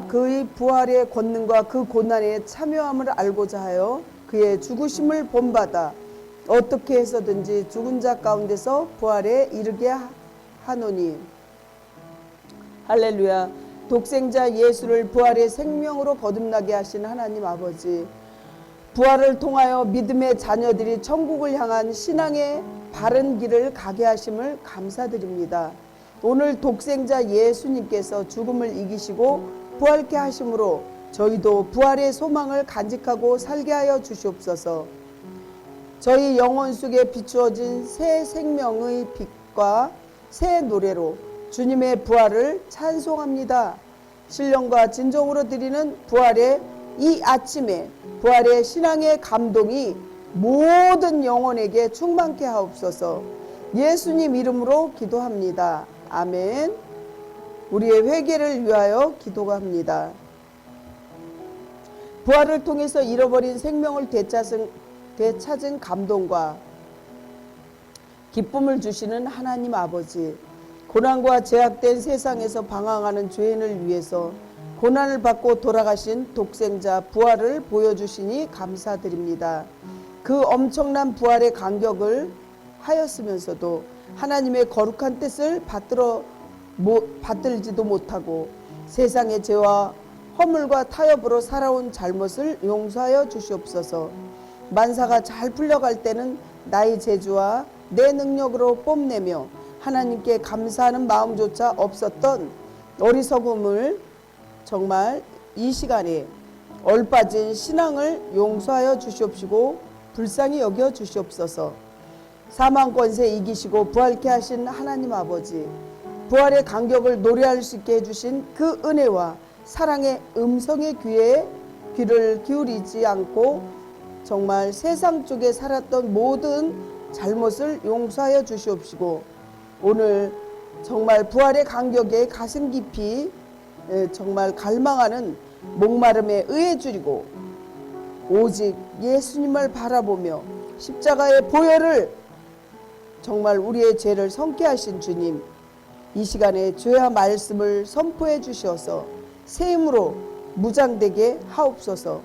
그의 부활의 권능과 그 고난에 참여함을 알고자 하여 그의 죽으심을 본받아 어떻게 해서든지 죽은 자 가운데서 부활에 이르게 하노니. 할렐루야. 독생자 예수를 부활의 생명으로 거듭나게 하신 하나님 아버지, 부활을 통하여 믿음의 자녀들이 천국을 향한 신앙의 바른 길을 가게 하심을 감사드립니다. 오늘 독생자 예수님께서 죽음을 이기시고 부활케 하심으로 저희도 부활의 소망을 간직하고 살게 하여 주시옵소서. 저희 영혼 속에 비추어진 새 생명의 빛과 새 노래로 주님의 부활을 찬송합니다. 신령과 진정으로 드리는 부활의 이 아침에 부활의 신앙의 감동이 모든 영혼에게 충만케 하옵소서. 예수님 이름으로 기도합니다. 아멘. 우리의 회개를 위하여 기도합니다. 부활을 통해서 잃어버린 생명을 되찾은 감동과 기쁨을 주시는 하나님 아버지, 고난과 제약된 세상에서 방황하는 죄인을 위해서 고난을 받고 돌아가신 독생자 부활을 보여주시니 감사드립니다. 그 엄청난 부활의 간격을 하였으면서도 하나님의 거룩한 뜻을 받들지도 못하고 세상의 죄와 허물과 타협으로 살아온 잘못을 용서하여 주시옵소서. 만사가 잘 풀려갈 때는 나의 재주와 내 능력으로 뽐내며 하나님께 감사하는 마음조차 없었던 어리석음을 정말 이 시간에 얼빠진 신앙을 용서하여 주시옵시고 불쌍히 여겨 주시옵소서. 사망 권세 이기시고 부활케 하신 하나님 아버지, 부활의 간격을 노래할 수 있게 해주신 그 은혜와 사랑의 음성의 귀를 기울이지 않고 정말 세상 쪽에 살았던 모든 잘못을 용서하여 주시옵시고 오늘 정말 부활의 간격에 가슴 깊이 정말 갈망하는 목마름에 의해 주리고 오직 예수님을 바라보며 십자가의 보혈을 정말 우리의 죄를 성케 하신 주님, 이 시간에 죄와 말씀을 선포해 주셔서 새 힘으로 무장되게 하옵소서.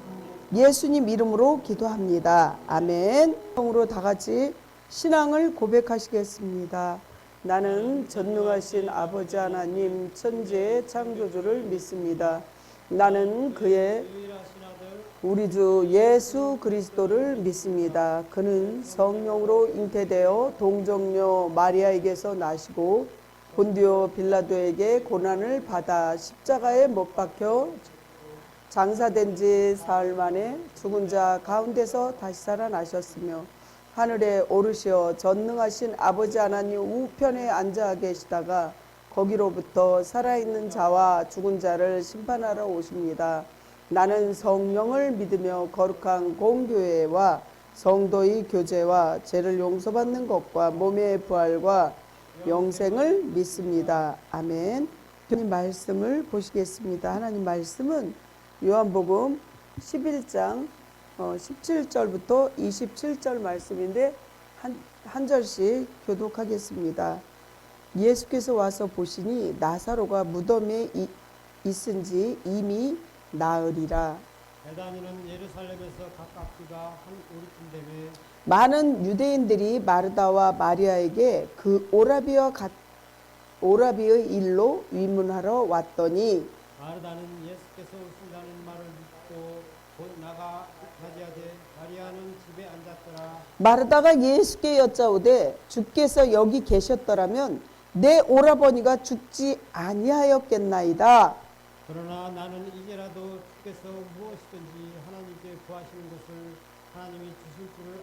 예수님 이름으로 기도합니다. 아멘. 성으로 다 같이 신앙을 고백하시겠습니다. 나는 전능하신 아버지 하나님 천지의 창조주를 믿습니다. 나는 그의 우리 주 예수 그리스도를 믿습니다. 그는 성령으로 잉태되어 동정녀 마리아에게서 나시고 본디오 빌라도에게 고난을 받아 십자가에 못 박혀 장사된 지 사흘 만에 죽은 자 가운데서 다시 살아나셨으며 하늘에 오르시어 전능하신 아버지 하나님 우편에 앉아 계시다가 거기로부터 살아있는 자와 죽은 자를 심판하러 오십니다. 나는 성령을 믿으며 거룩한 공교회와 성도의 교제와 죄를 용서받는 것과 몸의 부활과 영생을 믿습니다. 아멘. 하나님 말씀을 보시겠습니다. 하나님 말씀은 요한복음 11장 17절부터 27절 말씀인데 한 절씩 교독하겠습니다. 예수께서 와서 보시니 나사로가 무덤에 있은지 이미 나으리라. 베다니는 예루살렘에서 가깝기가 한 오리쯤 되매 많은 유대인들이 마르다와 마리아에게 그 오라비의 일로 위문하러 왔더니 마르다는 예수께서 오신다는 말을 듣고 곧 나가 맞이하되 마리아는 집에 앉았더라. 마르다가 예수께 여짜오되 주께서 여기 계셨더라면 내 오라버니가 죽지 아니하였겠나이다. 그러나 나는 이제라도 주께서 무엇이든지 하나님께 구하시는 것을 하나님이 주실 줄을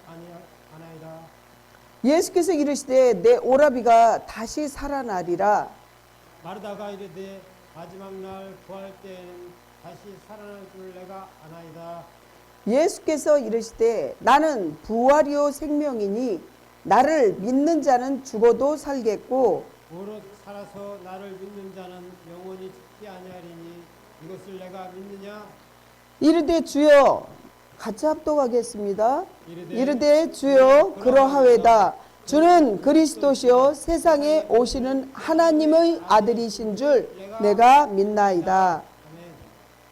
아나이다. 예수께서 이르시되 내 오라비가 다시 살아나리라. 마르다가 이르되 마지막 날 구할 때에는 다시 살아날 줄 내가 아나이다. 예수께서 이르시되 나는 부활이요 생명이니 나를 믿는 자는 죽어도 살겠고 오롯 살아서 나를 믿는 자는 영원히 죽지 아니하리니 이것을 내가 믿느냐? 이르되 주여, 같이 합독하겠습니다. 이르되 주여 그러하외다. 주는 그리스도시요 세상에 오시는 하나님의 아들이신 줄 내가 믿나이다.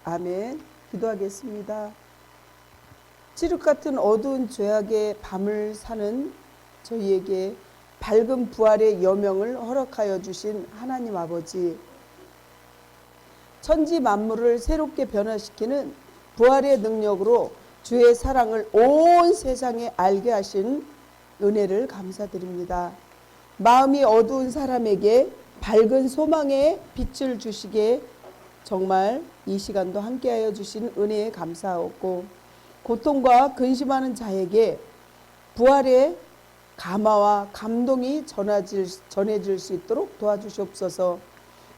아멘. 기도하겠습니다. 칠흑 같은 어두운 죄악의 밤을 사는 저희에게 밝은 부활의 여명을 허락하여 주신 하나님 아버지, 천지 만물을 새롭게 변화시키는 부활의 능력으로 주의 사랑을 온 세상에 알게 하신 은혜를 감사드립니다. 마음이 어두운 사람에게 밝은 소망의 빛을 주시기에 정말 이 시간도 함께하여 주신 은혜에 감사하고, 고통과 근심하는 자에게 부활의 감화와 감동이 전해질 수 있도록 도와주시옵소서.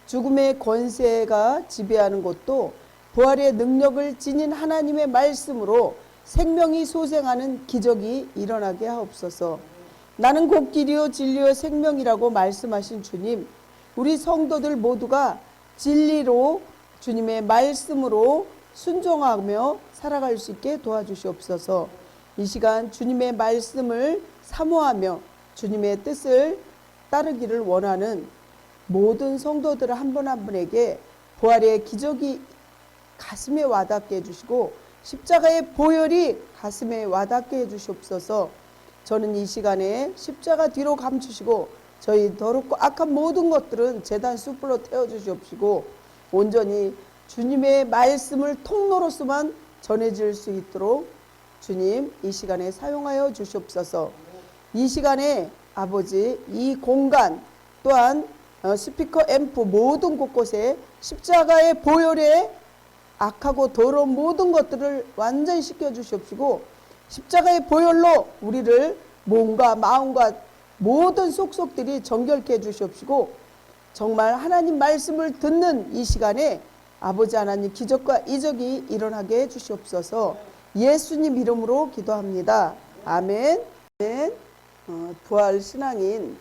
죽음의 권세가 지배하는 곳도 부활의 능력을 지닌 하나님의 말씀으로 생명이 소생하는 기적이 일어나게 하옵소서. 나는 곧 길이요 진리요 생명이라고 말씀하신 주님, 우리 성도들 모두가 진리로 주님의 말씀으로 순종하며 살아갈 수 있게 도와주시옵소서. 이 시간 주님의 말씀을 사모하며 주님의 뜻을 따르기를 원하는 모든 성도들 한 분 한 분에게 부활의 기적이 가슴에 와닿게 해주시고 십자가의 보혈이 가슴에 와닿게 해주시옵소서. 저는 이 시간에 십자가 뒤로 감추시고 저희 더럽고 악한 모든 것들은 제단 숯불로 태워주시옵시고 온전히 주님의 말씀을 통로로서만 전해질 수 있도록 주님 이 시간에 사용하여 주시옵소서. 이 시간에 아버지 이 공간 또한 스피커 앰프 모든 곳곳에 십자가의 보혈에 악하고 더러운 모든 것들을 완전히 씻겨주시옵시고 십자가의 보혈로 우리를 몸과 마음과 모든 속속들이 정결케 해주시옵시고 정말 하나님 말씀을 듣는 이 시간에 아버지 하나님 기적과 이적이 일어나게 해주시옵소서. 예수님 이름으로 기도합니다. 아멘. 아멘. 부활 신앙인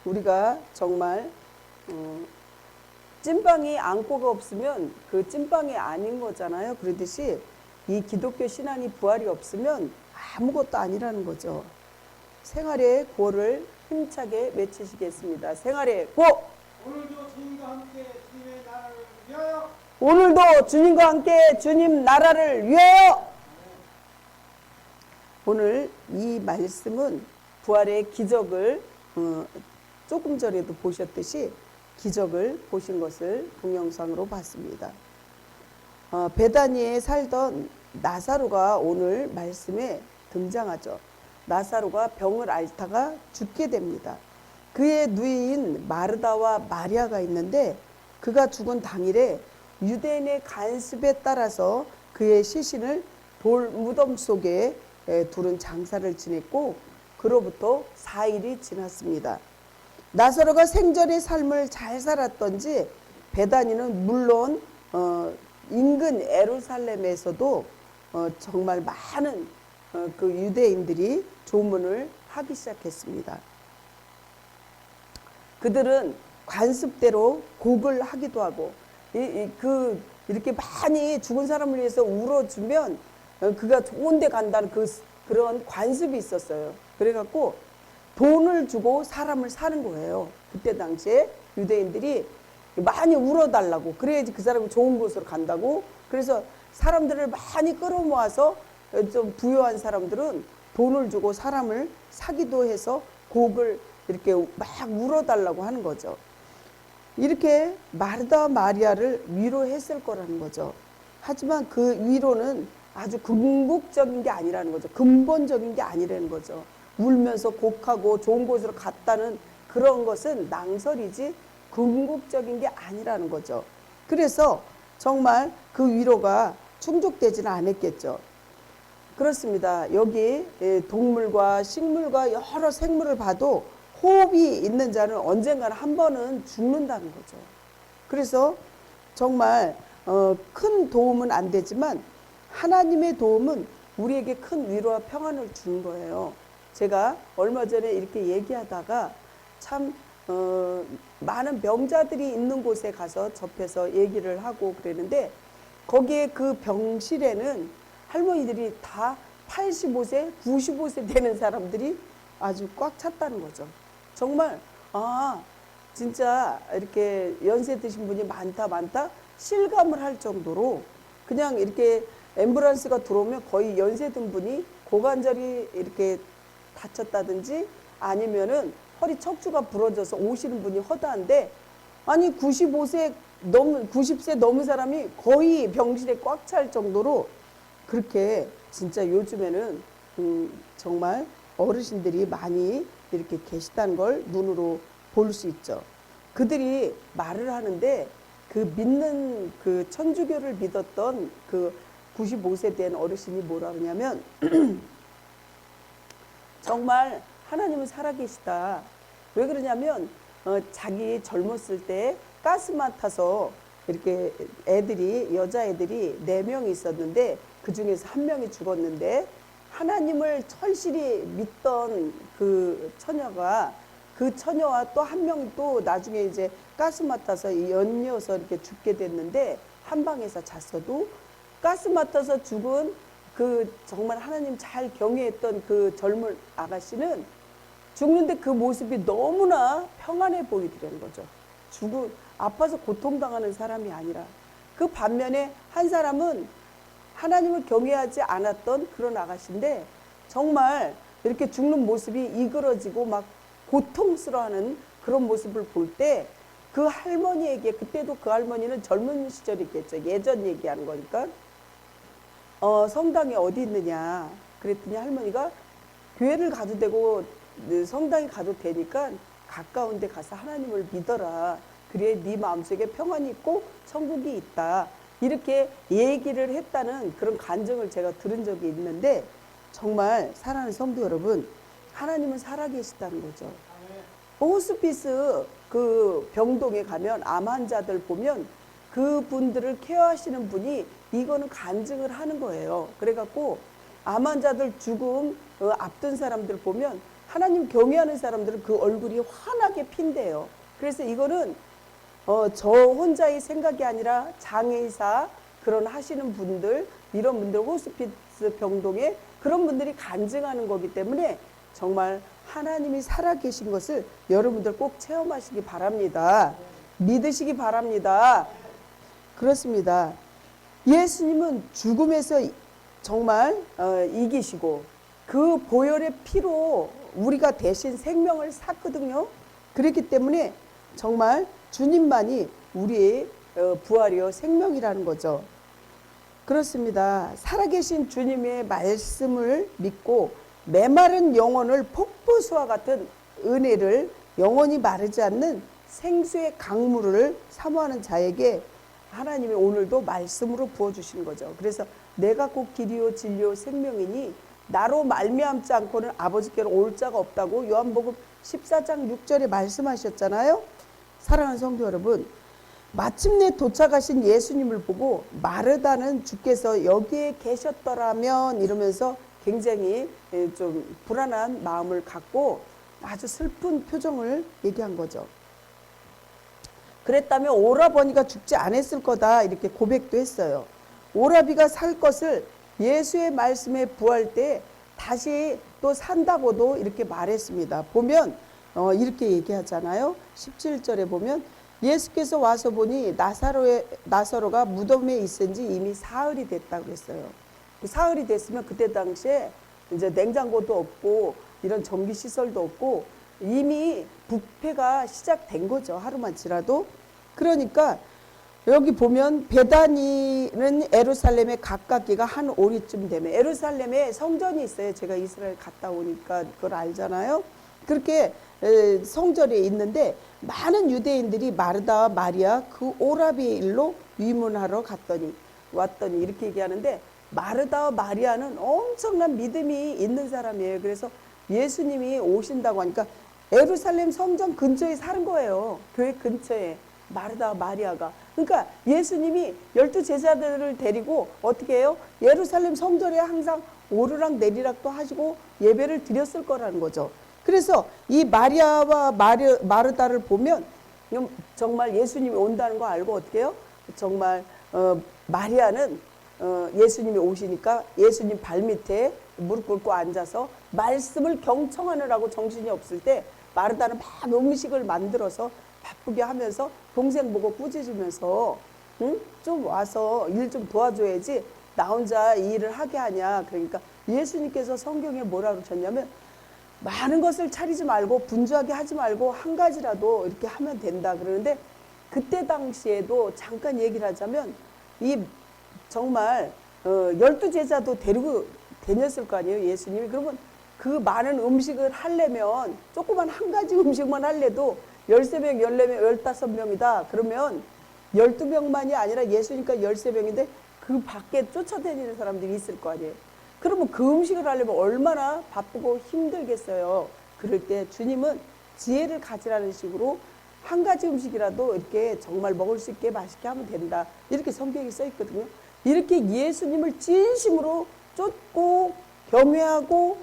우리가 정말 찐빵이 안고가 없으면 그 찐빵이 아닌 거잖아요. 그러듯이 이 기독교 신앙이 부활이 없으면 아무것도 아니라는 거죠. 생활의 고를 힘차게 외치시겠습니다. 생활의 고! 오늘도 주님과 함께 주님의 나라를 위하여. 오늘도 주님과 함께 주님 나라를 위하여. 오늘 이 말씀은 부활의 기적을 조금 전에도 보셨듯이 기적을 보신 것을 동영상으로 봤습니다. 베다니에 살던 나사로가 오늘 말씀에 등장하죠. 나사로가 병을 앓다가 죽게 됩니다. 그의 누이인 마르다와 마리아가 있는데 그가 죽은 당일에 유대인의 간습에 따라서 그의 시신을 돌 무덤 속에 둘은 장사를 지냈고 그로부터 4일이 지났습니다. 나사로가 생전의 삶을 잘 살았던지 베다니는 물론 인근 예루살렘에서도 정말 많은 그 유대인들이 조문을 하기 시작했습니다. 그들은 관습대로 곡을 하기도 하고 이렇게 많이 죽은 사람을 위해서 울어주면 그가 좋은 데 간다는 그런 관습이 있었어요. 그래갖고 돈을 주고 사람을 사는 거예요. 그때 당시에 유대인들이 많이 울어달라고, 그래야지 그 사람이 좋은 곳으로 간다고. 그래서 사람들을 많이 끌어모아서 좀 부유한 사람들은 돈을 주고 사람을 사기도 해서 곡을 이렇게 막 울어달라고 하는 거죠. 이렇게 마르다 마리아를 위로했을 거라는 거죠. 하지만 그 위로는 아주 궁극적인 게 아니라는 거죠. 근본적인 게 아니라는 거죠. 울면서 곡하고 좋은 곳으로 갔다는 그런 것은 낭설이지 궁극적인 게 아니라는 거죠. 그래서 정말 그 위로가 충족되지는 않았겠죠. 그렇습니다. 여기 동물과 식물과 여러 생물을 봐도 호흡이 있는 자는 언젠가는 한 번은 죽는다는 거죠. 그래서 정말 큰 도움은 안 되지만 하나님의 도움은 우리에게 큰 위로와 평안을 주는 거예요. 제가 얼마 전에 이렇게 얘기하다가 참 많은 병자들이 있는 곳에 가서 접해서 얘기를 하고 그랬는데 거기에 그 병실에는 할머니들이 다 85세, 95세 되는 사람들이 아주 꽉 찼다는 거죠. 정말 진짜 이렇게 연세 드신 분이 많다 실감을 할 정도로 그냥 이렇게 앰뷸런스가 들어오면 거의 연세 든 분이 고관절이 이렇게 다쳤다든지 아니면은 허리 척추가 부러져서 오시는 분이 허다한데, 아니 90세 넘은 사람이 거의 병실에 꽉 찰 정도로 그렇게 진짜 요즘에는 정말 어르신들이 많이 이렇게 계시다는 걸 눈으로 볼 수 있죠. 그들이 말을 하는데 그 믿는 그 천주교를 믿었던 그 95세 된 어르신이 뭐라 그러냐면 정말 하나님은 살아계시다. 왜 그러냐면 자기 젊었을 때 가스 맡아서 이렇게 여자애들이 4명이 있었는데 그 중에서 1명이 죽었는데 하나님을 철실히 믿던 그 처녀가 그 처녀와 또 1명이 또 나중에 이제 가스 맡아서 연이어서 이렇게 죽게 됐는데 한 방에서 잤어도 가스 맡아서 죽은 그 정말 하나님 잘 경외했던 그 젊은 아가씨는 죽는데 그 모습이 너무나 평안해 보이더라는 거죠. 아파서 고통당하는 사람이 아니라. 그 반면에 한 사람은 하나님을 경외하지 않았던 그런 아가씨인데 정말 이렇게 죽는 모습이 이그러지고 막 고통스러워하는 그런 모습을 볼 때 그 할머니에게, 그때도 그 할머니는 젊은 시절이겠죠. 예전 얘기하는 거니까. 성당이 어디 있느냐 그랬더니 할머니가 교회를 가도 되고 성당에 가도 되니까 가까운 데 가서 하나님을 믿어라. 그래 네 마음속에 평안이 있고 천국이 있다. 이렇게 얘기를 했다는 그런 간증을 제가 들은 적이 있는데, 정말 사랑하는 성도 여러분, 하나님은 살아계시다는 거죠. 호스피스 그 병동에 가면 암 환자들 보면 그분들을 케어하시는 분이 이거는 간증을 하는 거예요. 그래갖고 암 환자들 죽음 앞둔 사람들 보면 하나님 경외하는 사람들은 그 얼굴이 환하게 핀대요. 그래서 이거는 저 혼자의 생각이 아니라 장의사 그런 하시는 분들, 이런 분들 호스피스 병동에 그런 분들이 간증하는 거기 때문에 정말 하나님이 살아계신 것을 여러분들 꼭 체험하시기 바랍니다. 믿으시기 바랍니다. 그렇습니다. 예수님은 죽음에서 정말 이기시고 그 보혈의 피로 우리가 대신 생명을 샀거든요. 그렇기 때문에 정말 주님만이 우리의 부활이요 생명이라는 거죠. 그렇습니다. 살아계신 주님의 말씀을 믿고 메마른 영혼을 폭포수와 같은 은혜를 영원히 마르지 않는 생수의 강물을 사모하는 자에게 하나님이 오늘도 말씀으로 부어주시는 거죠. 그래서 내가 곧 길이요 진리요 생명이니 나로 말미암지 않고는 아버지께로 올 자가 없다고 요한복음 14장 6절에 말씀하셨잖아요. 사랑하는 성도 여러분, 마침내 도착하신 예수님을 보고 마르다는 주께서 여기에 계셨더라면 이러면서 굉장히 좀 불안한 마음을 갖고 아주 슬픈 표정을 얘기한 거죠. 그랬다면 오라버니가 죽지 않았을 거다 이렇게 고백도 했어요. 오라비가 살 것을 예수의 말씀에 부할 때 다시 또 산다고도 이렇게 말했습니다. 보면 이렇게 얘기하잖아요. 17절에 보면 예수께서 와서 보니 나사로가 무덤에 있은 지 이미 사흘이 됐다고 했어요. 사흘이 됐으면 그때 당시에 이제 냉장고도 없고 이런 전기 시설도 없고 이미 부패가 시작된 거죠. 하루만 지나도. 그러니까 여기 보면 베다니는 예루살렘에 가깝기가 한 오리쯤 되면, 예루살렘에 성전이 있어요. 제가 이스라엘 갔다 오니까 그걸 알잖아요. 그렇게 성전에 있는데 많은 유대인들이 마르다와 마리아 그 오라비의 일로 위문하러 왔더니 이렇게 얘기하는데, 마르다와 마리아는 엄청난 믿음이 있는 사람이에요. 그래서 예수님이 오신다고 하니까 예루살렘 성전 근처에 사는 거예요. 교회 근처에 마르다와 마리아가. 그러니까 예수님이 12제자들을 데리고 어떻게 해요? 예루살렘 성전에 항상 오르락 내리락도 하시고 예배를 드렸을 거라는 거죠. 그래서 이 마리아와 마르다를 보면 정말 예수님이 온다는 거 알고 어떻게 해요? 정말 마리아는 예수님이 오시니까 예수님 발밑에 무릎 꿇고 앉아서 말씀을 경청하느라고 정신이 없을 때 마르다는 막 음식을 만들어서 바쁘게 하면서 동생 보고 꾸짖으면서 응? 좀 와서 일 좀 도와줘야지 나 혼자 이 일을 하게 하냐. 그러니까 예수님께서 성경에 뭐라 그러셨냐면 많은 것을 차리지 말고 분주하게 하지 말고 한 가지라도 이렇게 하면 된다 그러는데, 그때 당시에도 잠깐 얘기를 하자면 이 정말 12제자도 데리고 다녔을 거 아니에요, 예수님이. 그러면 그 많은 음식을 하려면 조그만 한 가지 음식만 할래도 13명, 14명, 15명이다. 그러면 12명만이 아니라 예수니까 13명인데 그 밖에 쫓아다니는 사람들이 있을 거 아니에요. 그러면 그 음식을 하려면 얼마나 바쁘고 힘들겠어요. 그럴 때 주님은 지혜를 가지라는 식으로 한 가지 음식이라도 이렇게 정말 먹을 수 있게 맛있게 하면 된다. 이렇게 성경에 써 있거든요. 이렇게 예수님을 진심으로 쫓고 겸해하고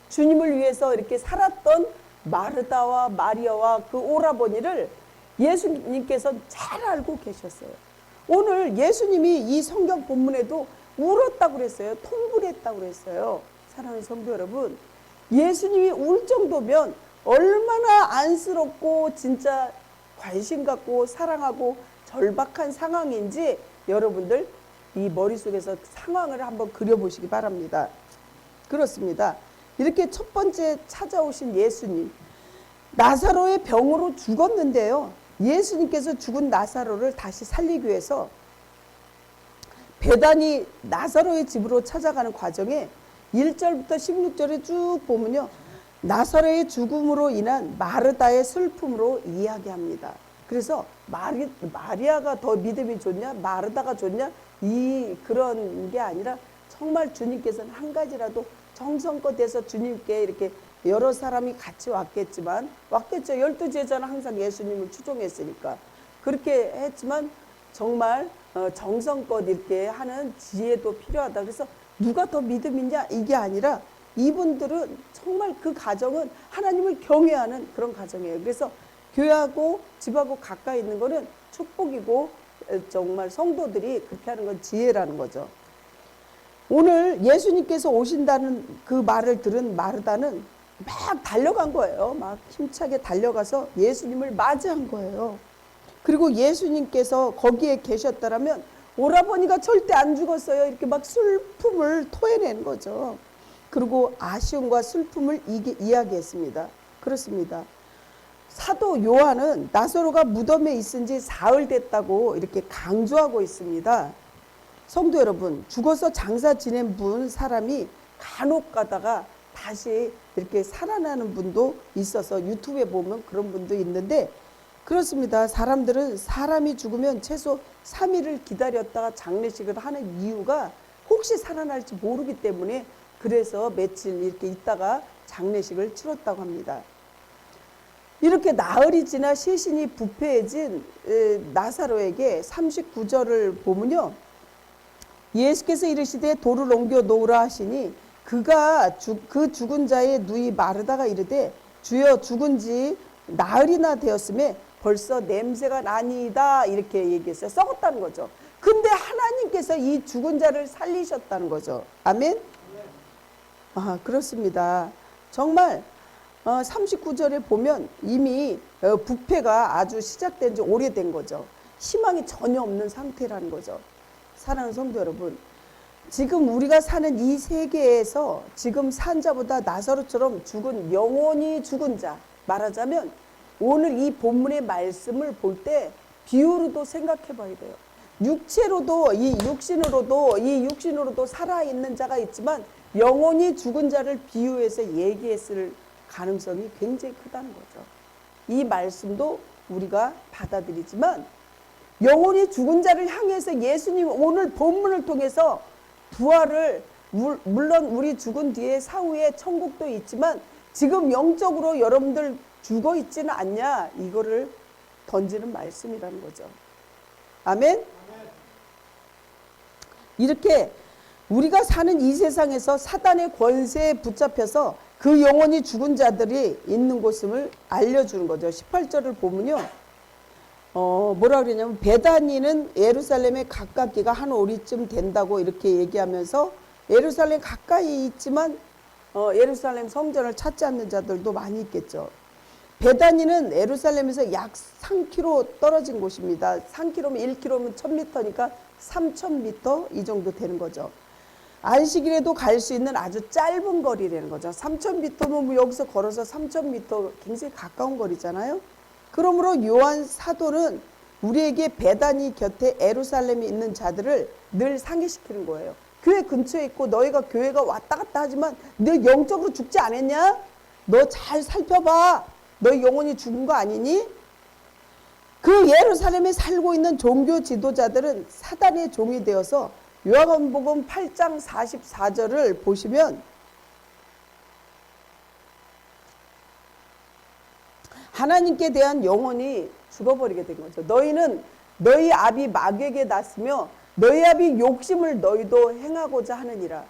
주님을 위해서 이렇게 살았던 마르다와 마리아와 그 오라버니를 예수님께서 잘 알고 계셨어요. 오늘 예수님이 이 성경 본문에도 울었다고 그랬어요. 통분했다고 그랬어요. 사랑하는 성도 여러분, 예수님이 울 정도면 얼마나 안쓰럽고 진짜 관심 갖고 사랑하고 절박한 상황인지 여러분들 이 머릿속에서 상황을 한번 그려보시기 바랍니다. 그렇습니다. 이렇게 첫 번째 찾아오신 예수님, 나사로의 병으로 죽었는데요, 예수님께서 죽은 나사로를 다시 살리기 위해서 베다니 나사로의 집으로 찾아가는 과정에 1절부터 16절에 쭉 보면요, 나사로의 죽음으로 인한 마르다의 슬픔으로 이야기합니다. 그래서 마리아가 더 믿음이 좋냐 마르다가 좋냐 그런 게 아니라 정말 주님께서는 한 가지라도 정성껏 해서 주님께 이렇게 여러 사람이 같이 왔겠죠. 12제자는 항상 예수님을 추종했으니까 그렇게 했지만 정말 정성껏 이렇게 하는 지혜도 필요하다. 그래서 누가 더 믿음이냐 이게 아니라 이분들은 정말 그 가정은 하나님을 경외하는 그런 가정이에요. 그래서 교회하고 집하고 가까이 있는 거는 축복이고 정말 성도들이 그렇게 하는 건 지혜라는 거죠. 오늘 예수님께서 오신다는 그 말을 들은 마르다는 막 달려간 거예요. 막 힘차게 달려가서 예수님을 맞이한 거예요. 그리고 예수님께서 거기에 계셨다라면 오라버니가 절대 안 죽었어요. 이렇게 막 슬픔을 토해낸 거죠. 그리고 아쉬움과 슬픔을 이야기했습니다. 그렇습니다. 사도 요한은 나사로가 무덤에 있은 지 사흘 됐다고 이렇게 강조하고 있습니다. 성도 여러분, 죽어서 장사 지낸 사람이 간혹 가다가 다시 이렇게 살아나는 분도 있어서 유튜브에 보면 그런 분도 있는데, 그렇습니다. 사람들은 사람이 죽으면 최소 3일을 기다렸다가 장례식을 하는 이유가 혹시 살아날지 모르기 때문에, 그래서 며칠 이렇게 있다가 장례식을 치렀다고 합니다. 이렇게 나흘이 지나 시신이 부패해진 나사로에게 39절을 보면요, 예수께서 이르시되 돌을 옮겨 놓으라 하시니 그 죽은 자의 누이 마르다가 이르되 주여 죽은 지 나흘이나 되었음에 벌써 냄새가 나니이다 이렇게 얘기했어요. 썩었다는 거죠. 근데 하나님께서 이 죽은 자를 살리셨다는 거죠. 아멘. 그렇습니다. 정말 39절에 보면 이미 부패가 아주 시작된 지 오래된 거죠. 희망이 전혀 없는 상태라는 거죠. 사랑하는 성도 여러분, 지금 우리가 사는 이 세계에서 지금 산 자보다 나사로처럼 죽은, 영원히 죽은 자, 말하자면 오늘 이 본문의 말씀을 볼 때 비유로도 생각해 봐야 돼요. 육체로도 이 육신으로도 살아있는 자가 있지만 영원히 죽은 자를 비유해서 얘기했을 가능성이 굉장히 크다는 거죠. 이 말씀도 우리가 받아들이지만 영원히 죽은 자를 향해서 예수님 오늘 본문을 통해서 부활을, 물론 우리 죽은 뒤에 사후에 천국도 있지만 지금 영적으로 여러분들 죽어 있지는 않냐, 이거를 던지는 말씀이라는 거죠. 아멘. 이렇게 우리가 사는 이 세상에서 사단의 권세에 붙잡혀서 그 영원히 죽은 자들이 있는 곳을 알려주는 거죠. 18절을 보면요, 뭐라 그러냐면 베다니는 예루살렘에 가깝기가 한 오리쯤 된다고 이렇게 얘기하면서 예루살렘 가까이 있지만 예루살렘 성전을 찾지 않는 자들도 많이 있겠죠. 베다니는 예루살렘에서 약 3km 떨어진 곳입니다. 3km면 1km면 1000m니까 3000m 이 정도 되는 거죠. 안식일에도 갈 수 있는 아주 짧은 거리라는 거죠. 3000m면 뭐 여기서 걸어서 3000m 굉장히 가까운 거리잖아요. 그러므로 요한 사도는 우리에게 베다니 곁에 예루살렘에 있는 자들을 늘 상기시키는 거예요. 교회 근처에 있고 너희가 교회가 왔다 갔다 하지만 너 영적으로 죽지 않았냐? 너 잘 살펴봐. 너희 영혼이 죽은 거 아니니? 그 예루살렘에 살고 있는 종교 지도자들은 사단의 종이 되어서 요한복음 8장 44절을 보시면 하나님께 대한 영혼이 죽어버리게 된 거죠. 너희는 너희 아비 마귀에게 났으며 너희 아비 욕심을 너희도 행하고자 하느니라.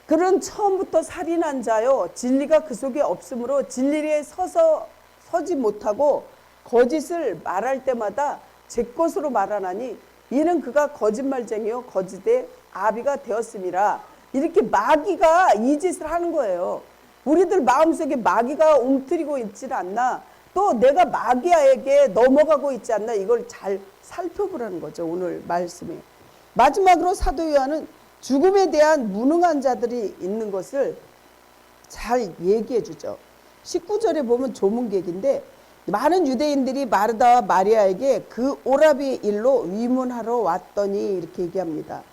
그는 처음부터 살인한 자요 진리가 그 속에 없으므로 진리에 서지 못하고 거짓을 말할 때마다 제 것으로 말하나니 이는 그가 거짓말쟁이요 거짓의 아비가 되었음이라. 이렇게 마귀가 이 짓을 하는 거예요. 우리들 마음속에 마귀가 움트리고 있지는 않나, 또 내가 마귀에게 넘어가고 있지 않나, 이걸 잘 살펴보라는 거죠. 오늘 말씀에 마지막으로 사도 요한은 죽음에 대한 무능한 자들이 있는 것을 잘 얘기해 주죠. 19절에 보면 조문객인데 많은 유대인들이 마르다와 마리아에게 그 오라비의 일로 위문하러 왔더니 이렇게 얘기합니다.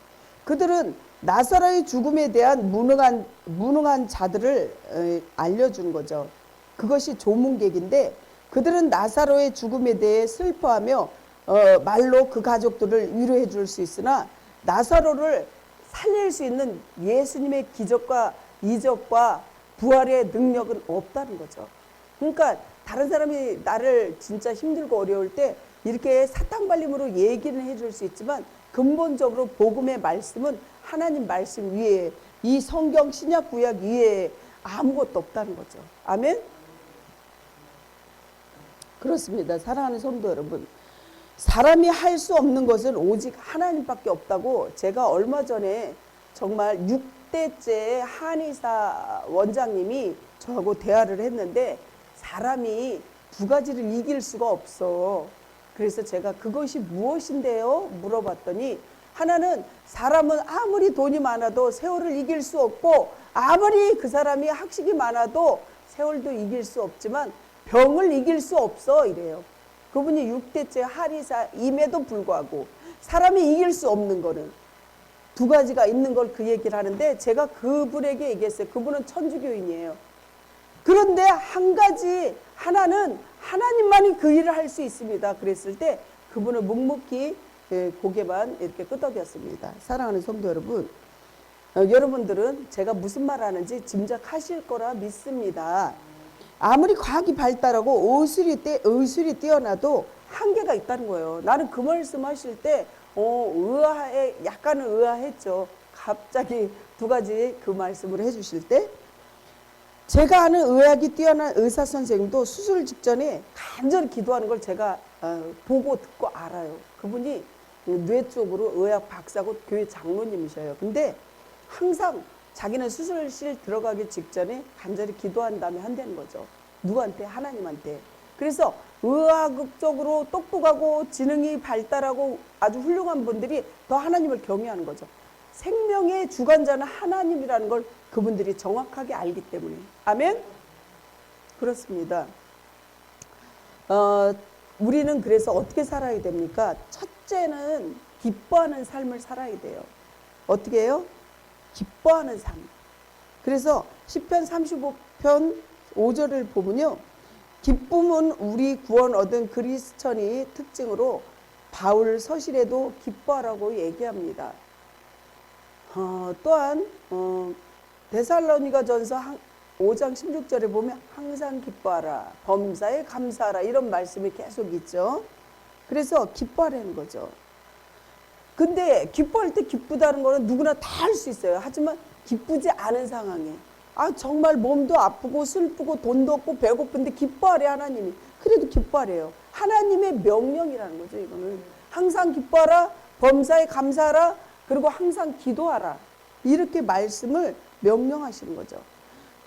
그들은 나사로의 죽음에 대한 무능한 자들을 알려준 거죠. 그것이 조문객인데 그들은 나사로의 죽음에 대해 슬퍼하며 말로 그 가족들을 위로해 줄 수 있으나 나사로를 살릴 수 있는 예수님의 기적과 이적과 부활의 능력은 없다는 거죠. 그러니까 다른 사람이 나를 진짜 힘들고 어려울 때 이렇게 사탕발림으로 얘기는 해줄 수 있지만 근본적으로 복음의 말씀은 하나님 말씀 위에, 이 성경 신약 구약 위에 아무것도 없다는 거죠. 아멘? 그렇습니다. 사랑하는 성도 여러분, 사람이 할 수 없는 것은 오직 하나님밖에 없다고 제가 얼마 전에 정말 6대째 한의사 원장님이 저하고 대화를 했는데 사람이 두 가지를 이길 수가 없어. 그래서 제가 그것이 무엇인데요? 물어봤더니 하나는 사람은 아무리 돈이 많아도 세월을 이길 수 없고 아무리 그 사람이 학식이 많아도 세월도 이길 수 없지만 병을 이길 수 없어 이래요. 그분이 6대째 한의사임에도 불구하고 사람이 이길 수 없는 거는 두 가지가 있는 걸 그 얘기를 하는데 제가 그분에게 얘기했어요. 그분은 천주교인이에요. 그런데 한 가지, 하나는 하나님만이 그 일을 할 수 있습니다. 그랬을 때 그분은 묵묵히 고개만 이렇게 끄덕였습니다. 사랑하는 성도 여러분, 여러분들은 제가 무슨 말 하는지 짐작하실 거라 믿습니다. 아무리 과학이 발달하고 의술이 뛰어나도 한계가 있다는 거예요. 나는 그 말씀 하실 때 약간은 의아했죠. 갑자기 두 가지 그 말씀을 해주실 때 제가 아는 의학이 뛰어난 의사 선생님도 수술 직전에 간절히 기도하는 걸 제가 보고 듣고 알아요. 그분이 뇌 쪽으로 의학 박사고 교회 장로님이셔요. 근데 항상 자기는 수술실 들어가기 직전에 간절히 기도한 다음에 한다는 거죠. 누구한테? 하나님한테. 그래서 의학적으로 똑똑하고 지능이 발달하고 아주 훌륭한 분들이 더 하나님을 경외하는 거죠. 생명의 주관자는 하나님이라는 걸 그분들이 정확하게 알기 때문에. 아멘? 그렇습니다. 우리는 그래서 어떻게 살아야 됩니까? 첫째는 기뻐하는 삶을 살아야 돼요. 어떻게 해요? 기뻐하는 삶. 그래서 시편 35편 5절을 보면요. 기쁨은 우리 구원 얻은 그리스천이 특징으로 바울 서신에도 기뻐하라고 얘기합니다. 또한 데살로니가전서 5장 16절에 보면 항상 기뻐하라, 범사에 감사하라 이런 말씀이 계속 있죠. 그래서 기뻐하라는 거죠. 근데 기뻐할 때 기쁘다는 거는 누구나 다 할 수 있어요. 하지만 기쁘지 않은 상황에 정말 몸도 아프고 슬프고 돈도 없고 배고픈데 기뻐하래 하나님이. 그래도 기뻐하래요. 하나님의 명령이라는 거죠. 이거는 항상 기뻐하라, 범사에 감사하라, 그리고 항상 기도하라 이렇게 말씀을 명령하시는 거죠.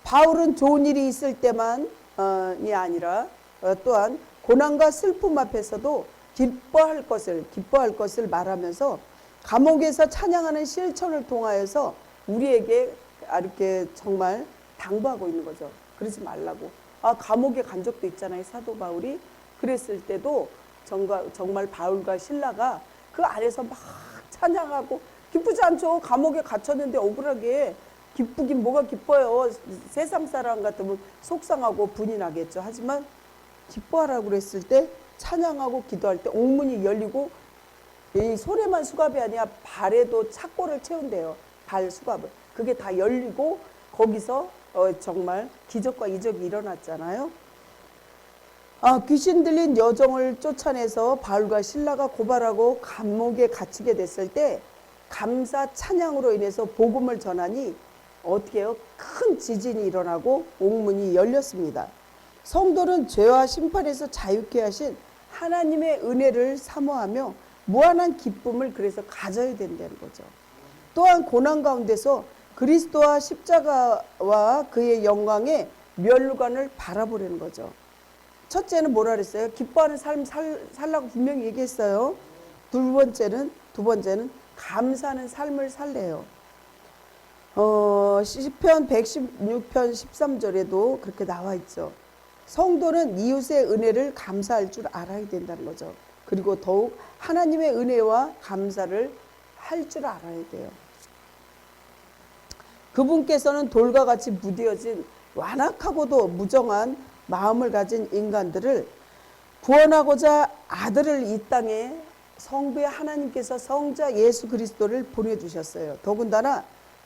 바울은 좋은 일이 있을 때만이 아니라 또한 고난과 슬픔 앞에서도 기뻐할 것을 말하면서 감옥에서 찬양하는 실천을 통하여서 우리에게 이렇게 정말 당부하고 있는 거죠. 그러지 말라고. 감옥에 간 적도 있잖아요. 사도 바울이. 그랬을 때도 정말 바울과 실라가 그 안에서 막 찬양하고 기쁘지 않죠. 감옥에 갇혔는데 억울하게 기쁘긴 뭐가 기뻐요. 세상 사람 같으면 속상하고 분이 나겠죠. 하지만 기뻐하라고 그랬을 때 찬양하고 기도할 때 옥문이 열리고 이 손에만 수갑이 아니라 발에도 착고를 채운대요. 발 수갑을. 그게 다 열리고 거기서 정말 기적과 이적이 일어났잖아요. 귀신 들린 여종을 쫓아내서 바울과 실라가 고발하고 감옥에 갇히게 됐을 때 감사 찬양으로 인해서 복음을 전하니 어떻게 해요? 큰 지진이 일어나고 옥문이 열렸습니다. 성도는 죄와 심판에서 자유케 하신 하나님의 은혜를 사모하며 무한한 기쁨을 그래서 가져야 된다는 거죠. 또한 고난 가운데서 그리스도와 십자가와 그의 영광의 멸관을 바라보려는 거죠. 첫째는 뭐라 그랬어요? 기뻐하는 삶 살라고 분명히 얘기했어요. 두 번째는 감사하는 삶을 살래요. 시편 116편 13절에도 그렇게 나와 있죠. 성도는 이웃의 은혜를 감사할 줄 알아야 된다는 거죠. 그리고 더욱 하나님의 은혜와 감사를 할 줄 알아야 돼요. 그분께서는 돌과 같이 무뎌진 완악하고도 무정한 마음을 가진 인간들을 구원하고자 아들을 이 땅에 성부의 하나님께서 성자 예수 그리스도를 보내주셨어요. 더군다나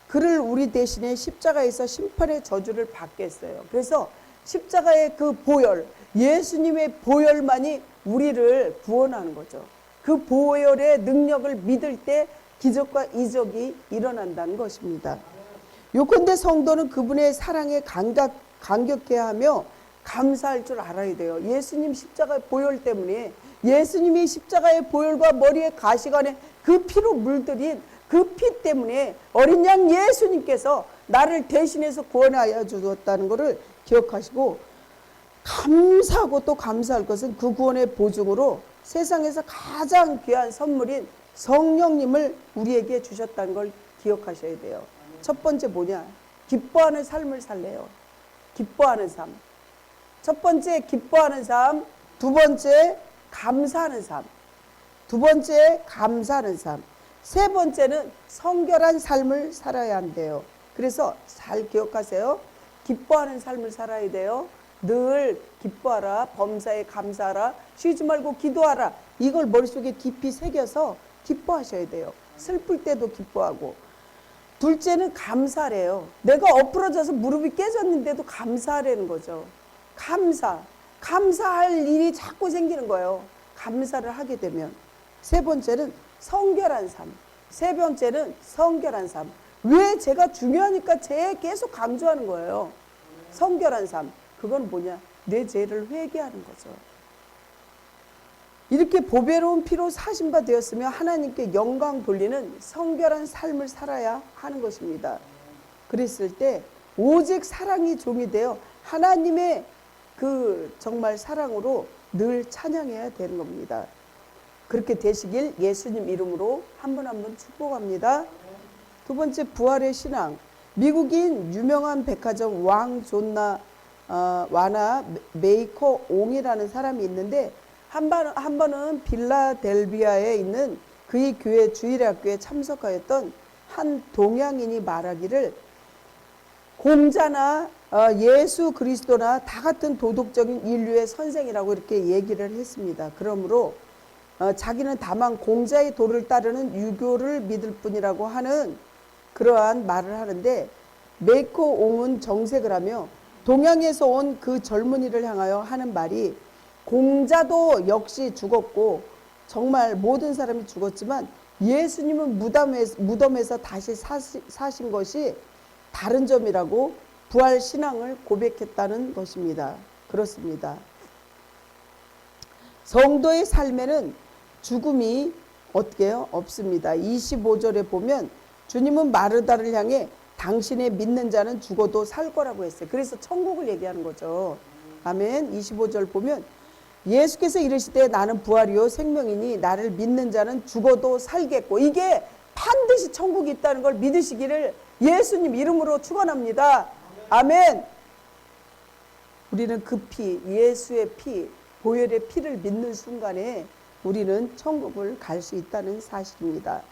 그를 우리 대신에 십자가에서 심판의 저주를 받게 했어요. 그래서 십자가의 그 보혈, 예수님의 보혈만이 우리를 구원하는 거죠. 그 보혈의 능력을 믿을 때 기적과 이적이 일어난다는 것입니다. 요컨대 성도는 그분의 사랑에 감격해 하며 감사할 줄 알아야 돼요. 예수님 십자가의 보혈 때문에, 예수님이 십자가의 보혈과 머리에 가시관에 그 피로 물들인 그 피 때문에 어린 양 예수님께서 나를 대신해서 구원하여 주었다는 것을 기억하시고, 감사하고 또 감사할 것은 그 구원의 보증으로 세상에서 가장 귀한 선물인 성령님을 우리에게 주셨다는 걸 기억하셔야 돼요. 첫 번째 뭐냐? 기뻐하는 삶을 살래요. 기뻐하는 삶. 첫 번째 기뻐하는 삶, 두 번째 감사하는 삶, 세 번째는 성결한 삶을 살아야 한대요. 그래서 잘 기억하세요. 기뻐하는 삶을 살아야 돼요. 늘 기뻐하라, 범사에 감사하라, 쉬지 말고 기도하라. 이걸 머릿속에 깊이 새겨서 기뻐하셔야 돼요. 슬플 때도 기뻐하고. 둘째는 감사래요. 내가 엎어져서 무릎이 깨졌는데도 감사하라는 거죠. 감사할 일이 자꾸 생기는 거예요. 감사를 하게 되면. 세 번째는 성결한 삶. 왜? 제가 중요하니까 계속 강조하는 거예요. 성결한 삶. 그건 뭐냐? 내 죄를 회개하는 거죠. 이렇게 보배로운 피로 사신 바 되었으며 하나님께 영광 돌리는 성결한 삶을 살아야 하는 것입니다. 그랬을 때 오직 사랑이 종이 되어 하나님의 그 정말 사랑으로 늘 찬양해야 되는 겁니다. 그렇게 되시길 예수님 이름으로 한 분 한 분 축복합니다. 두 번째, 부활의 신앙. 미국인 유명한 백화점 와나 메이커 옹이라는 사람이 있는데 한 번은 필라델비아에 있는 그의 교회 주일학교에 참석하였던 한 동양인이 말하기를, 공자나 예수 그리스도나 다 같은 도덕적인 인류의 선생이라고 이렇게 얘기를 했습니다. 그러므로 자기는 다만 공자의 도를 따르는 유교를 믿을 뿐이라고 하는 그러한 말을 하는데, 메이커 옹은 정색을 하며 동양에서 온 그 젊은이를 향하여 하는 말이, 공자도 역시 죽었고 정말 모든 사람이 죽었지만 예수님은 무덤에서 다시 사신 것이 다른 점이라고 부활 신앙을 고백했다는 것입니다. 그렇습니다. 성도의 삶에는 죽음이 어떻게 해요? 없습니다. 25절에 보면 주님은 마르다를 향해 당신의 믿는 자는 죽어도 살 거라고 했어요. 그래서 천국을 얘기하는 거죠. 아멘. 25절 보면 예수께서 이르시되 나는 부활이요 생명이니 나를 믿는 자는 죽어도 살겠고, 이게 반드시 천국이 있다는 걸 믿으시기를 예수님 이름으로 축원합니다. 아멘. 우리는 그 피, 예수의 피, 보혈의 피를 믿는 순간에 우리는 천국을 갈 수 있다는 사실입니다.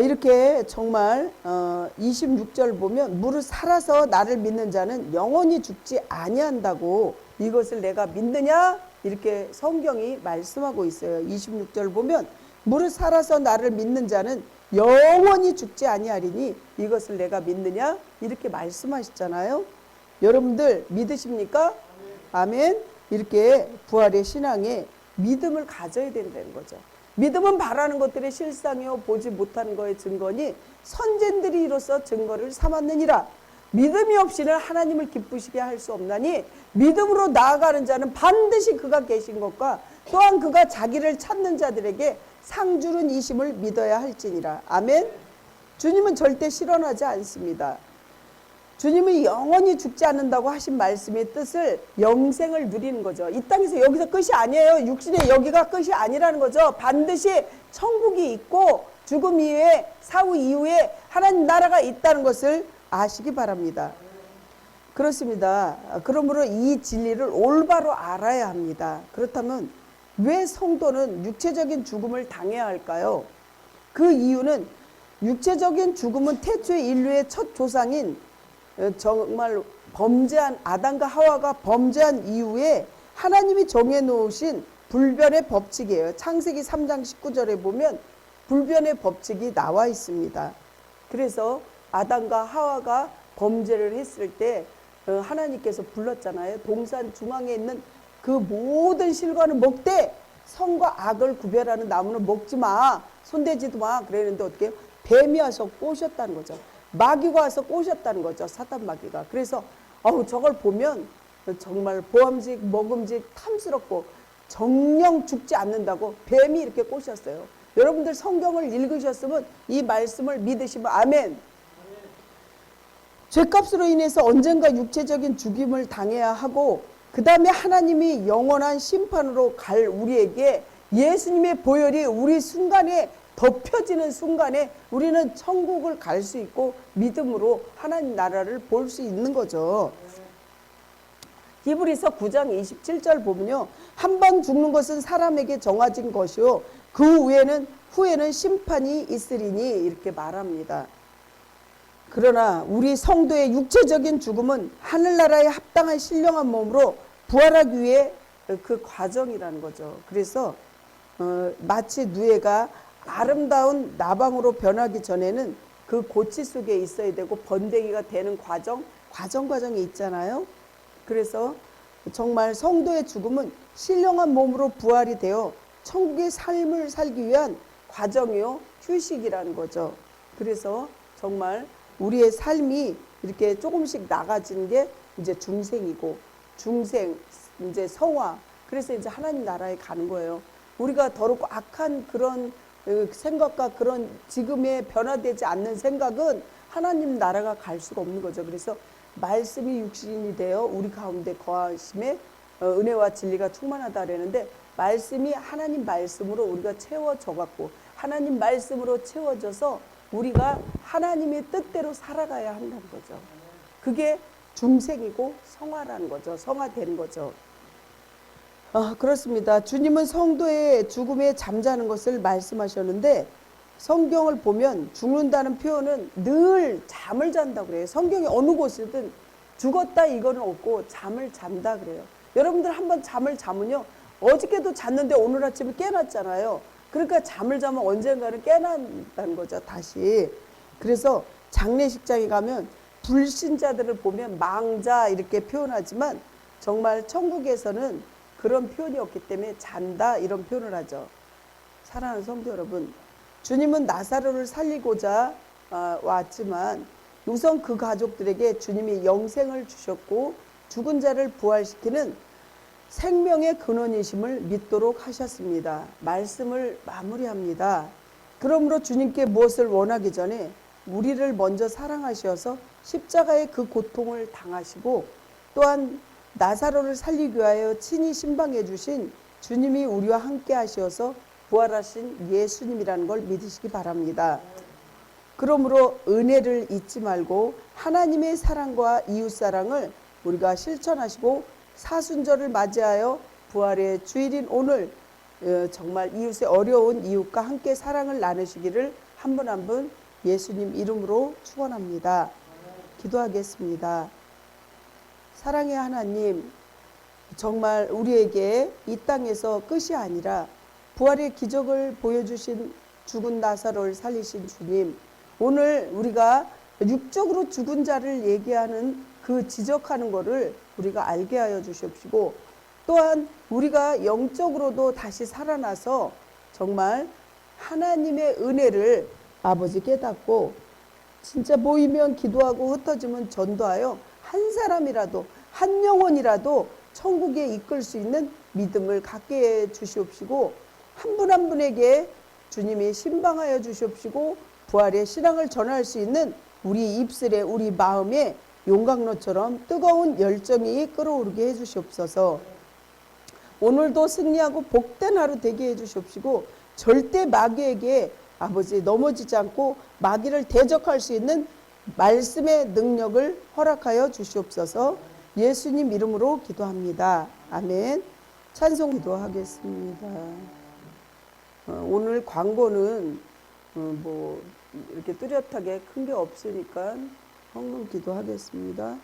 이렇게 정말 26절 보면 무릇 살아서 나를 믿는 자는 영원히 죽지 아니한다고, 이것을 내가 믿느냐? 이렇게 성경이 말씀하고 있어요. 26절 보면 무릇 살아서 나를 믿는 자는 영원히 죽지 아니하리니 이것을 내가 믿느냐? 이렇게 말씀하셨잖아요. 여러분들 믿으십니까? 아멘. 이렇게 부활의 신앙에 믿음을 가져야 된다는 거죠. 믿음은 바라는 것들의 실상이요 보지 못하는 것의 증거니 선진들이 이로써 증거를 삼았느니라. 믿음이 없이는 하나님을 기쁘시게 할 수 없나니 믿음으로 나아가는 자는 반드시 그가 계신 것과 또한 그가 자기를 찾는 자들에게 상주는 이심을 믿어야 할지니라. 아멘. 주님은 절대 실현하지 않습니다. 주님이 영원히 죽지 않는다고 하신 말씀의 뜻을 영생을 누리는 거죠. 이 땅에서 여기서 끝이 아니에요. 육신의 여기가 끝이 아니라는 거죠. 반드시 천국이 있고 죽음 이후에, 사후 이후에 하나님 나라가 있다는 것을 아시기 바랍니다. 그렇습니다. 그러므로 이 진리를 올바로 알아야 합니다. 그렇다면 왜 성도는 육체적인 죽음을 당해야 할까요? 그 이유는 육체적인 죽음은 태초의 인류의 첫 조상인 정말 범죄한 아담과 하와가 범죄한 이후에 하나님이 정해놓으신 불변의 법칙이에요. 창세기 3장 19절에 보면 불변의 법칙이 나와 있습니다. 그래서 아담과 하와가 범죄를 했을 때 하나님께서 불렀잖아요. 동산 중앙에 있는 그 모든 실과는 먹되 선과 악을 구별하는 나무는 먹지 마, 손대지도 마. 그랬는데 어떻게 해요? 뱀이 와서 꼬셨다는 거죠. 마귀가 와서 꼬셨다는 거죠. 사탄 마귀가. 그래서 저걸 보면 정말 보암직 먹음직 탐스럽고 정령 죽지 않는다고 뱀이 이렇게 꼬셨어요. 여러분들 성경을 읽으셨으면 이 말씀을 믿으시면 아멘. 죄값으로 인해서 언젠가 육체적인 죽임을 당해야 하고 그 다음에 하나님이 영원한 심판으로 갈 우리에게 예수님의 보혈이 우리 순간에 덮여지는 순간에 우리는 천국을 갈 수 있고 믿음으로 하나님 나라를 볼 수 있는 거죠. 히브리서 9장 27절 보면요. 한 번 죽는 것은 사람에게 정해진 것이요 그 후에는 심판이 있으리니 이렇게 말합니다. 그러나 우리 성도의 육체적인 죽음은 하늘나라에 합당한 신령한 몸으로 부활하기 위해 그 과정이라는 거죠. 그래서 마치 누에가 아름다운 나방으로 변하기 전에는 그 고치 속에 있어야 되고 번데기가 되는 과정이 있잖아요. 그래서 정말 성도의 죽음은 신령한 몸으로 부활이 되어 천국의 삶을 살기 위한 과정이요 휴식이라는 거죠. 그래서 정말 우리의 삶이 이렇게 조금씩 나가지는 게 이제 중생이고 중생 이제 성화, 그래서 이제 하나님 나라에 가는 거예요. 우리가 더럽고 악한 그런 생각과 그런 지금의 변화되지 않는 생각은 하나님 나라가 갈 수가 없는 거죠. 그래서 말씀이 육신이 되어 우리 가운데 거하심에 은혜와 진리가 충만하다 그랬는데 말씀이 하나님 말씀으로 우리가 채워져 갖고 하나님 말씀으로 채워져서 우리가 하나님의 뜻대로 살아가야 한다는 거죠. 그게 중생이고 성화라는 거죠. 성화되는 거죠. 그렇습니다. 주님은 성도의 죽음에 잠자는 것을 말씀하셨는데 성경을 보면 죽는다는 표현은 늘 잠을 잔다고 그래요. 성경의 어느 곳이든 죽었다 이거는 없고 잠을 잔다 그래요. 여러분들 한번 잠을 자면요. 어저께도 잤는데 오늘 아침에 깨났잖아요. 그러니까 잠을 자면 언젠가는 깨난다는 거죠. 다시. 그래서 장례식장에 가면 불신자들을 보면 망자 이렇게 표현하지만 정말 천국에서는 그런 표현이 없기 때문에 잔다 이런 표현을 하죠. 사랑하는 성도 여러분, 주님은 나사로를 살리고자 왔지만 우선 그 가족들에게 주님이 영생을 주셨고 죽은 자를 부활시키는 생명의 근원이심을 믿도록 하셨습니다. 말씀을 마무리합니다. 그러므로 주님께 무엇을 원하기 전에 우리를 먼저 사랑하셔서 십자가의 그 고통을 당하시고 또한 나사로를 살리기 위하여 친히 신방해 주신 주님이 우리와 함께 하셔서 부활하신 예수님이라는 걸 믿으시기 바랍니다. 그러므로 은혜를 잊지 말고 하나님의 사랑과 이웃사랑을 우리가 실천하시고 사순절을 맞이하여 부활의 주일인 오늘 정말 이웃의 어려운 이웃과 함께 사랑을 나누시기를 한 분 한 분 예수님 이름으로 축원합니다. 기도하겠습니다. 사랑의 하나님, 정말 우리에게 이 땅에서 끝이 아니라 부활의 기적을 보여주신 죽은 나사로를 살리신 주님, 오늘 우리가 육적으로 죽은 자를 얘기하는 그 지적하는 것을 우리가 알게 하여 주시옵시고, 또한 우리가 영적으로도 다시 살아나서 정말 하나님의 은혜를 아버지 깨닫고 진짜 모이면 기도하고 흩어지면 전도하여 한 사람이라도 한 영혼이라도 천국에 이끌 수 있는 믿음을 갖게 해 주시옵시고, 한 분 한 분에게 주님이 신방하여 주시옵시고 부활의 신앙을 전할 수 있는 우리 입술에 우리 마음에 용광로처럼 뜨거운 열정이 끓어오르게 해 주시옵소서. 오늘도 승리하고 복된 하루 되게 해 주시옵시고, 절대 마귀에게 아버지 넘어지지 않고 마귀를 대적할 수 있는 말씀의 능력을 허락하여 주시옵소서. 예수님 이름으로 기도합니다. 아멘. 찬송 기도하겠습니다. 오늘 광고는 뭐 이렇게 뚜렷하게 큰 게 없으니까 헌금 기도하겠습니다.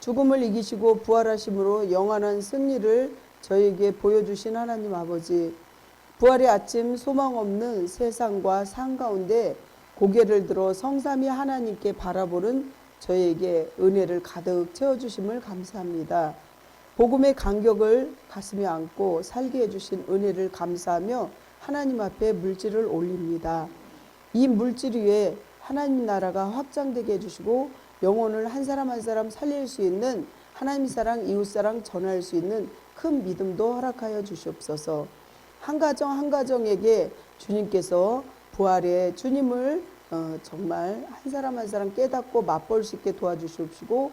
죽음을 이기시고 부활하심으로 영원한 승리를 저에게 보여주신 하나님 아버지, 부활의 아침 소망 없는 세상과 삶 가운데 고개를 들어 성삼위 하나님께 바라보는 저에게 은혜를 가득 채워주심을 감사합니다. 복음의 간격을 가슴에 안고 살게 해주신 은혜를 감사하며 하나님 앞에 물질을 올립니다. 이 물질 위에 하나님 나라가 확장되게 해주시고 영혼을 한 사람 한 사람 살릴 수 있는 하나님 사랑, 이웃 사랑 전할 수 있는 큰 믿음도 허락하여 주시옵소서. 한 가정 한 가정에게 주님께서 부활의 주님을 정말 한 사람 한 사람 깨닫고 맛볼 수 있게 도와주시옵시고,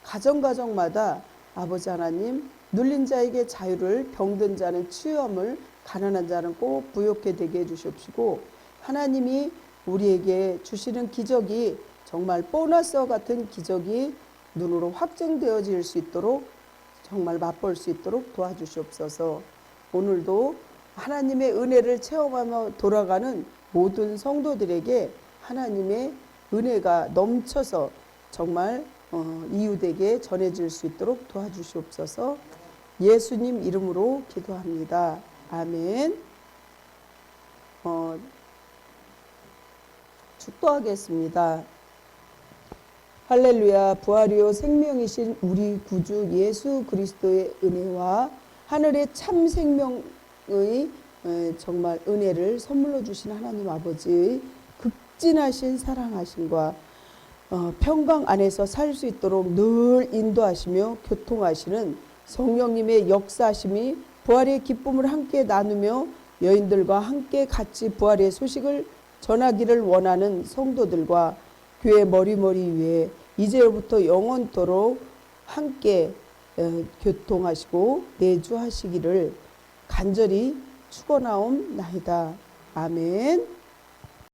가정가정마다 아버지 하나님 눌린 자에게 자유를, 병든 자는 치유함을, 가난한 자는 꼭 부욕해 되게 해주시옵시고, 하나님이 우리에게 주시는 기적이 정말 보너스와 같은 기적이 눈으로 확증되어질 수 있도록 정말 맛볼 수 있도록 도와주시옵소서. 오늘도 하나님의 은혜를 체험하며 돌아가는 모든 성도들에게 하나님의 은혜가 넘쳐서 정말 이웃에게 전해질 수 있도록 도와주시옵소서. 예수님 이름으로 기도합니다. 아멘. 축도하겠습니다. 할렐루야. 부활이요 생명이신 우리 구주 예수 그리스도의 은혜와 하늘의 참 생명의 정말 은혜를 선물로 주신 하나님 아버지의 극진하신 사랑하심과 평강 안에서 살 수 있도록 늘 인도하시며 교통하시는 성령님의 역사하심이 부활의 기쁨을 함께 나누며 여인들과 함께 같이 부활의 소식을 전하기를 원하는 성도들과 교회 머리머리 위에 이제부터 영원토록 함께 교통하시고 내주하시기를 간절히 축원하옵나이다. 아멘.